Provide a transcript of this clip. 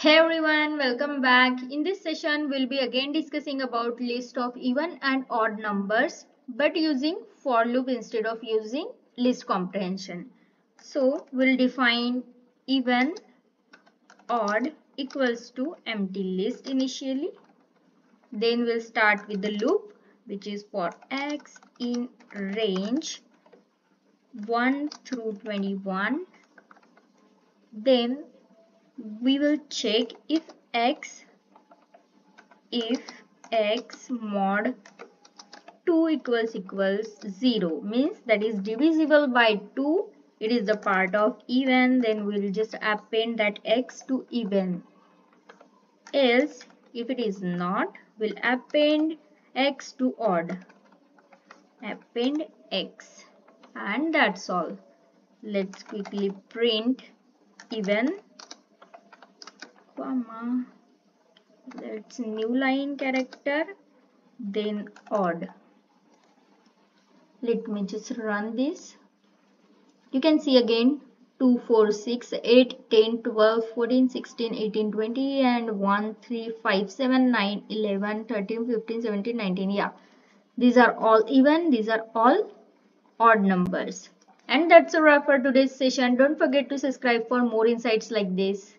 Hey everyone, welcome back. In this session, we'll be again discussing about list of even and odd numbers, but using for loop instead of using list comprehension. So, we'll define even, odd equals to empty list initially. Then we'll start with the loop, which is for x in range 1 through 21. Then we will check if x mod 2 equals 0 means that is divisible by 2, it is the part of even, then we will just append that x to even. Else if it is not, we'll append x to odd. Append x, and that's all. Let's quickly print even, comma, let's new line character, then odd. Let me just run this. You can see again 2, 4, 6, 8, 10, 12, 14, 16, 18, 20 and 1, 3, 5, 7, 9, 11, 13, 15, 17, 19. Yeah, these are all even, these are all odd numbers. And that's a wrap for today's session. Don't forget to subscribe for more insights like this.